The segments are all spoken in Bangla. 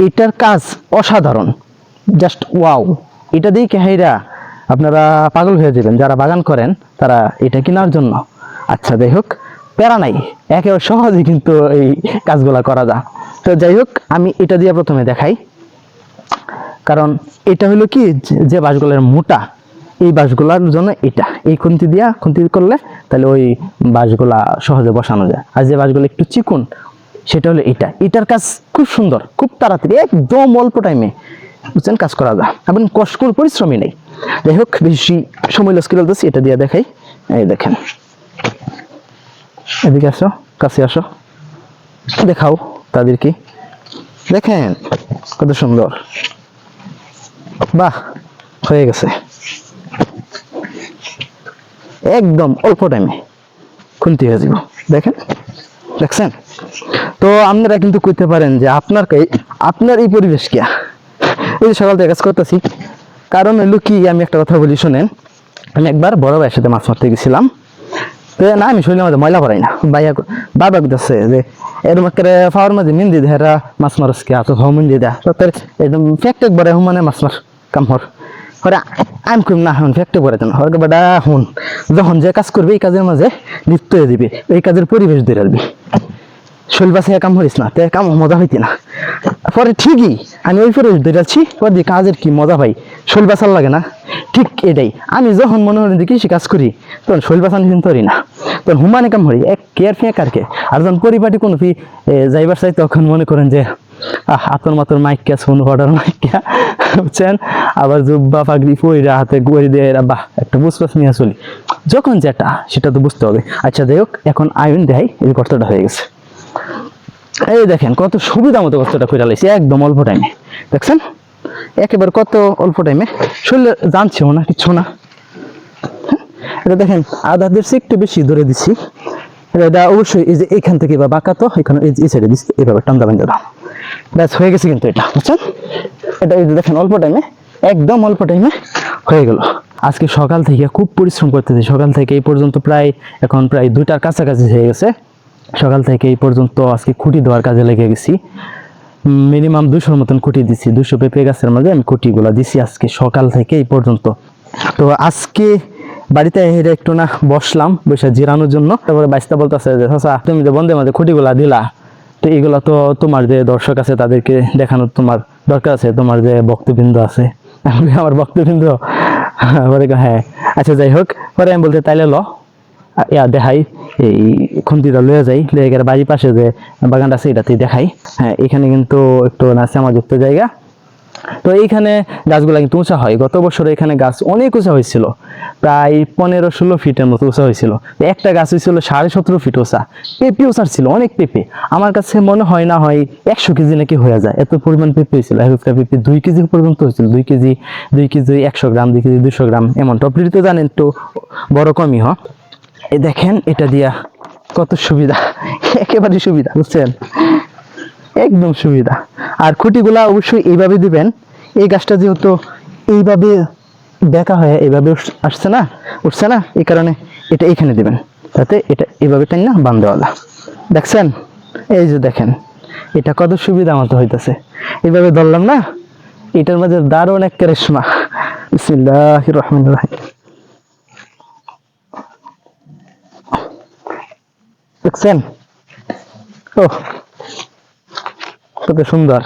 এটার কাজ অসাধারণ, জাস্ট ওয়াও। এটা দিয়ে হাইরা আপনারা পাগল হয়ে যাবেন যারা বাগান করেন, তারা এটা কেনার জন্য। আচ্ছা যাই হোক, প্যারা নাই, একেবারে সহজেই কিন্তু এই কাজগুলা করা যায়। তো যাই হোক, আমি এটা দিয়ে প্রথমে দেখাই, কারণ এটা হলো কি যে বাঁশগুলার মোটা, এই বাঁশগুলার জন্য এটা এই খুন্তি দিয়া খুন্তি করলে তাহলে ওই বাঁশগুলা সহজে বসানো যায়। আর যে বাঁশগুলো একটু চিকুন সেটা হলো এটার কাজ খুব সুন্দর, খুব তাড়াতাড়ি, একদম অল্প টাইমে বুঝছেন কাজ করা যায়, এবং কষ্ট পরিশ্রমই নেই। যাই হোক, বেশি সময় লস করে দিচ্ছি, এটা দিয়ে দেখাই। এই দেখেন, এদিকে আসো, কাছে আসো, দেখাও তাদেরকে, দেখেন কত সুন্দর। বাহ, হয়ে গেছে একদম অল্প টাইমে খুন্তি হয়ে যাব। দেখেন, দেখছেন? তো আপনারা কিন্তু করতে পারেন যে আপনার এই পরিবেশ কি, এই সকাল থেকে কাজ করতেছি। কারণ হলো কি, আমি একটা কথা বলি শোনেন। আমি একবার বড় ভাইয়ের সাথে মাছ মারতে গেছিলাম। না, আমি শরীরের মধ্যে ময়লা পড়াই না, ভাইয়া বাবা দিচ্ছে যে এরকম একটা ফাওয়ার মাঝে মিন্দি দেহরা মাছ মারস কে তো হও মিন্দি দেয় একদম ফ্যাক্টক বড় মানে মাছ মার কাম হর হরে। আমি কইম না, হন ফ্যাক্টক বড় দেন হর বেটা, হুন যখন যে কাজ করবে এই কাজের মাঝে লিপ্ত হয়ে দিবে, এই কাজের পরিবেশ দিয়ে রাখবি, শৈল বাসে কাম করিস না, তে কাম মজা হইতি না। পরে ঠিকই আমি ওই পরিবেশ দিয়ে যাচ্ছি, পরে দিয়ে কাজের কি মজা ভাই, শৈল বাসার লাগে না। ঠিক এটাই, আমি যখন মনে করি যে কৃষি কাজ করি তখন শৈল বাসানি কিন্তু করি না, তখন হুমানে কাম করি এক কেয়ার ফেঁক আর কে। আর যখন পরিপাটি কোনো ফি যাইবার চাই, তখন মনে করেন যে হাতর মাতর মাইকা সোন হটার মাইকা, বুঝছেন, আবার জুব্বা পাগড়ি পইরা হাতে গড়ি দিয়ে বাহ একটা বুসবাস নিয়ে চলি, যখন যেটা সেটা তো বুঝতে হবে। আচ্ছা যাই হোক, এখন আয়ন দেয় এই কষ্টটা হয়ে গেছে। এই দেখেন কত সুবিধা মতো কষ্টটা করে লাইছি একদম অল্প টাইমে, দেখছেন একেবারে কত অল্প টাইমে, শরীরে জানছেও না কিচ্ছু না। এটা দেখেন আধা দেড় একটু বেশি ধরে দিচ্ছি, এটা অবশ্যই এই যে এইখান থেকে বা বাঁকা, তো এখানে এই সাইডে দিচ্ছি, এইভাবে টান্দা বান্ধা দাও, ব্যাস হয়ে গেছে কিন্তু এটা, বুঝছেন? এটা এই যে দেখেন অল্প টাইমে, একদম অল্প টাইমে হয়ে গেল। আজকে সকাল থেকে খুব পরিশ্রম করতেছি, সকাল থেকে এই পর্যন্ত এখন প্রায় 2টার কাছাকাছি হয়ে গেছে। সকাল থেকে এই পর্যন্ত আজকে খুঁটি দেওয়ার কাজে লেগে গেছি, মিনিমাম 200-র মতন খুঁটি দিছি, 200 পেঁপে গাছের মাঝে আমি খুঁটিগুলা দিছি আজকে সকাল থেকে এই পর্যন্ত। তো আজকে বাড়িতে এসে একটু না বসলাম, বসে জিরানোর জন্য। তারপরে বাইস্তা বলতেছে যে চাচা তুমি যে বন্ধের মাঝে খুঁটিগুলা দিলা, তো এগুলা তো তোমার যে দর্শক আছে তাদেরকে দেখানোর তোমার দরকার আছে, তোমার যে ভক্তবৃন্দ আছে। আমার ভক্তবৃন্দ? হ্যাঁ, আচ্ছা যাই হোক, পরে আমি বলতে তাইলে দেখাই, এই খুন্তিটা লয়ে যাই, লয়ে গেলে বাড়ির পাশে যে বাগানটা আছে এটাতেই দেখাই। হ্যাঁ, এখানে কিন্তু একটু শ্যামাযুক্ত জায়গা, তো এইখানে গাছগুলা কিন্তু উঁচা হয়। গত বছর এখানে গাছ অনেক উঁচা হয়েছিল, প্রায় 15-16 ফিটের মতো উঁচা হয়েছিল। একটা গাছ হয়েছিল 17.5 ফিট উঁচা, পেঁপে উঁচা ছিল, অনেক পেঁপে। আমার কাছে মনে হয় না হয় 100 কেজি নাকি হয়ে যায়, এত পরিমাণ পেঁপে হয়েছিল। একটা পেঁপে 2 কেজি পর্যন্ত হয়েছিল, 2 কেজি 100 গ্রাম, 2 কেজি 200 গ্রাম এমন। টপলিটি তো জানেন একটু বড় কমই হয়। এই দেখেন এটা দিয়া কত সুবিধা, একেবারে সুবিধা, বুঝছেন, একদম সুবিধা। আর খুঁটিগুলা অবশ্যই এইভাবে দিবেন, এই গাছটা যেহেতু এইভাবে বেঁকা হয়ে এইভাবে উঠছে না, এই কারণে এটা এখানে দিবেন, তাতে এটা এইভাবে টাই না বান্ধওয়ালা, দেখছেন? এই যে দেখেন এটা কত সুবিধা মতো হইতেছে, এইভাবে ধরলাম না, এটার মাঝে দারুণ এক কারিশমা। বিসমিল্লাহির রহমানির রহিম, দেখছেন? ও কত সুন্দর,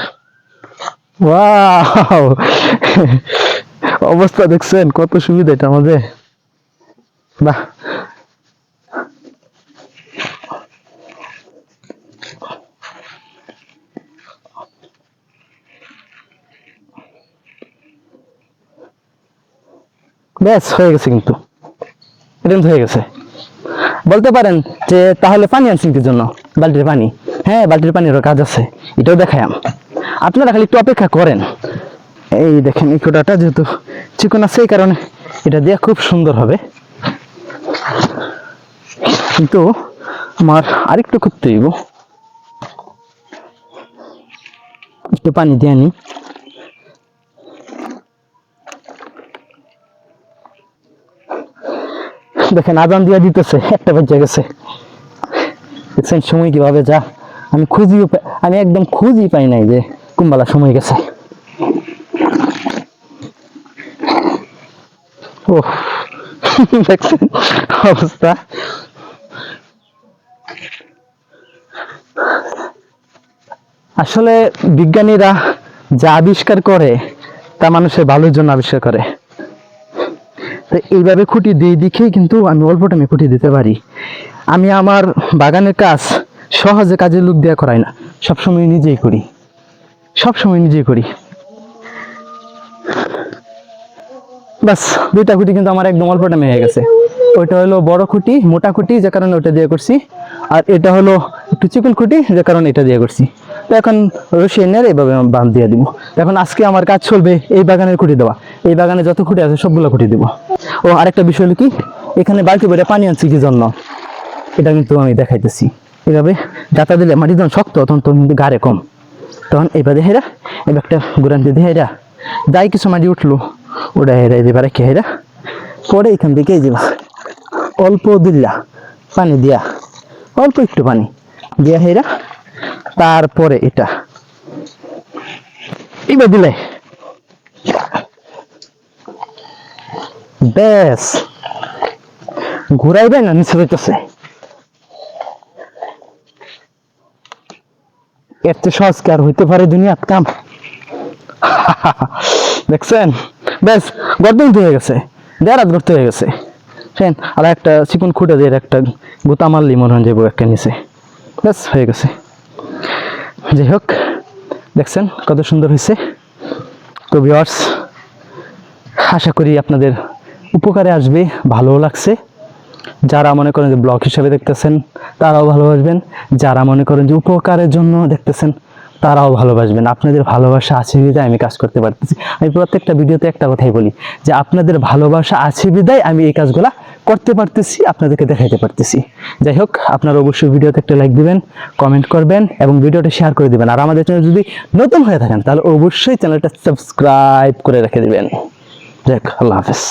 ওয়াও, অবস্থা দেখছেন কত সুবিধা এটা আমাদের, বাহ। ব্যাস হয়ে গেছে, কিন্তু এটা হয়ে গেছে। বলতে পারেন যে তাহলে পানি আনছেন কি জন্য, বালতির পানি? হ্যাঁ, বালতির পানিরও কাজ আছে, এটাও দেখাই। আপনারা খালি একটু অপেক্ষা করেন। এই দেখেন এই কোটাটা যেহেতু চিকন আছে, এই কারণে এটা দিয়ে খুব সুন্দর হবে, কিন্তু আমার আরেকটু করতে হইব, একটু পানি দিয়ে আনি। দেখেন আজান দিয়ে দিতেছে, 1টা বেজে গেছে, দেখছেন সময় কিভাবে যা। আমি একদম খুঁজই পাই নাই যে কুম্বালা সময় গেছে। ও দেখছেন অবস্থা। আসলে বিজ্ঞানীরা যা আবিষ্কার করে তা মানুষের ভালোর জন্য আবিষ্কার করে। তো এইভাবে খুঁটি দিয়ে দেখেই কিন্তু আমি অল্প টাইমে খুঁটি দিতে পারি। আমি আমার বাগানের কাজ সহজে কাজের লোক দিয়ে করাই না, সবসময় নিজেই করি, সবসময় নিজেই করি। বাস 2টা খুঁটি কিন্তু আমার একদম অল্প টাইমে হয়ে গেছে। ওইটা হলো বড় খুঁটি, মোটা খুঁটি, যে কারণে ওটা দিয়ে করছি। আর এটা হলো একটু চিকন খুঁটি, যে কারণে এটা দিয়ে করছি। তো এখন রশি এনে এইভাবে বাঁধ দিয়ে দিব। এখন আজকে আমার কাজ চলবে এই বাগানের খুঁটি দেওয়া। এই বাগানে যত খুঁটি আছে সবগুলো খুঁটি দিব। ও আরেকটা বিষয় হলো কি, এখানে বালতি ভরে পানি আনছি কি জন্য, এটা কিন্তু আমি দেখাইতেছি। এইভাবে গাঁথা দিলে মাটি যখন শক্ত তখন তো কিন্তু গাড়ে কম, তখন এইভাবে হেরা এই একটা গুড়ান দিয়ে হেরা যাই কিছু মাটি উঠলো ওটা হেরা এবার রেখে হেরা পরে এখান থেকে এই যে অল্প দিল্লা পানি দিয়া, অল্প একটু পানি দিয়া হেরা, তারপরে এটা এইবার দিলে ব্যাস ঘুরাইবে না নিচে যাইতেছে। এর চেয়ে সহজ কি আর হইতে পারে দুনিয়ার কাম? দেখছেন ব্যাস গর্দন হয়ে গেছে, দেড় গর্ত হয়ে গেছে। আর একটা চিকন খুঁটে দিয়ে একটা গুতা মারলি মনে হয় যাবো একটা নিচে, ব্যাস হয়ে গেছে। যাই হোক দেখছেন কত সুন্দর হয়েছে। তো ভিউয়ার্স, আশা করি আপনাদের উপকারে আসবে, ভালোও লাগছে। যারা মনে করেন যে ব্লগ হিসেবে দেখতেছেন তারাও ভালোবাসবেন, যারা মনে করেন যে উপকারের জন্য দেখতেছেন তারাও ভালোবাসবেন। আপনাদের ভালোবাসা আছে বিদায় আমি কাজ করতে পারতেছি। আমি প্রত্যেকটা ভিডিওতে একটা কথাই বলি যে আপনাদের ভালোবাসা আছে বিদায় আমি এই কাজগুলা করতে পারতেছি, আপনাদেরকে দেখাইতে পারতেছি। যাই হোক, আপনারা অবশ্যই ভিডিওতে একটা লাইক দিবেন, কমেন্ট করবেন এবং ভিডিওটা শেয়ার করে দিবেন। আর আমাদের চ্যানেল যদি নতুন হয়ে থাকেন তাহলে অবশ্যই চ্যানেলটা সাবস্ক্রাইব করে রেখে দিবেন। যাই হোক, আল্লাহ হাফেজ।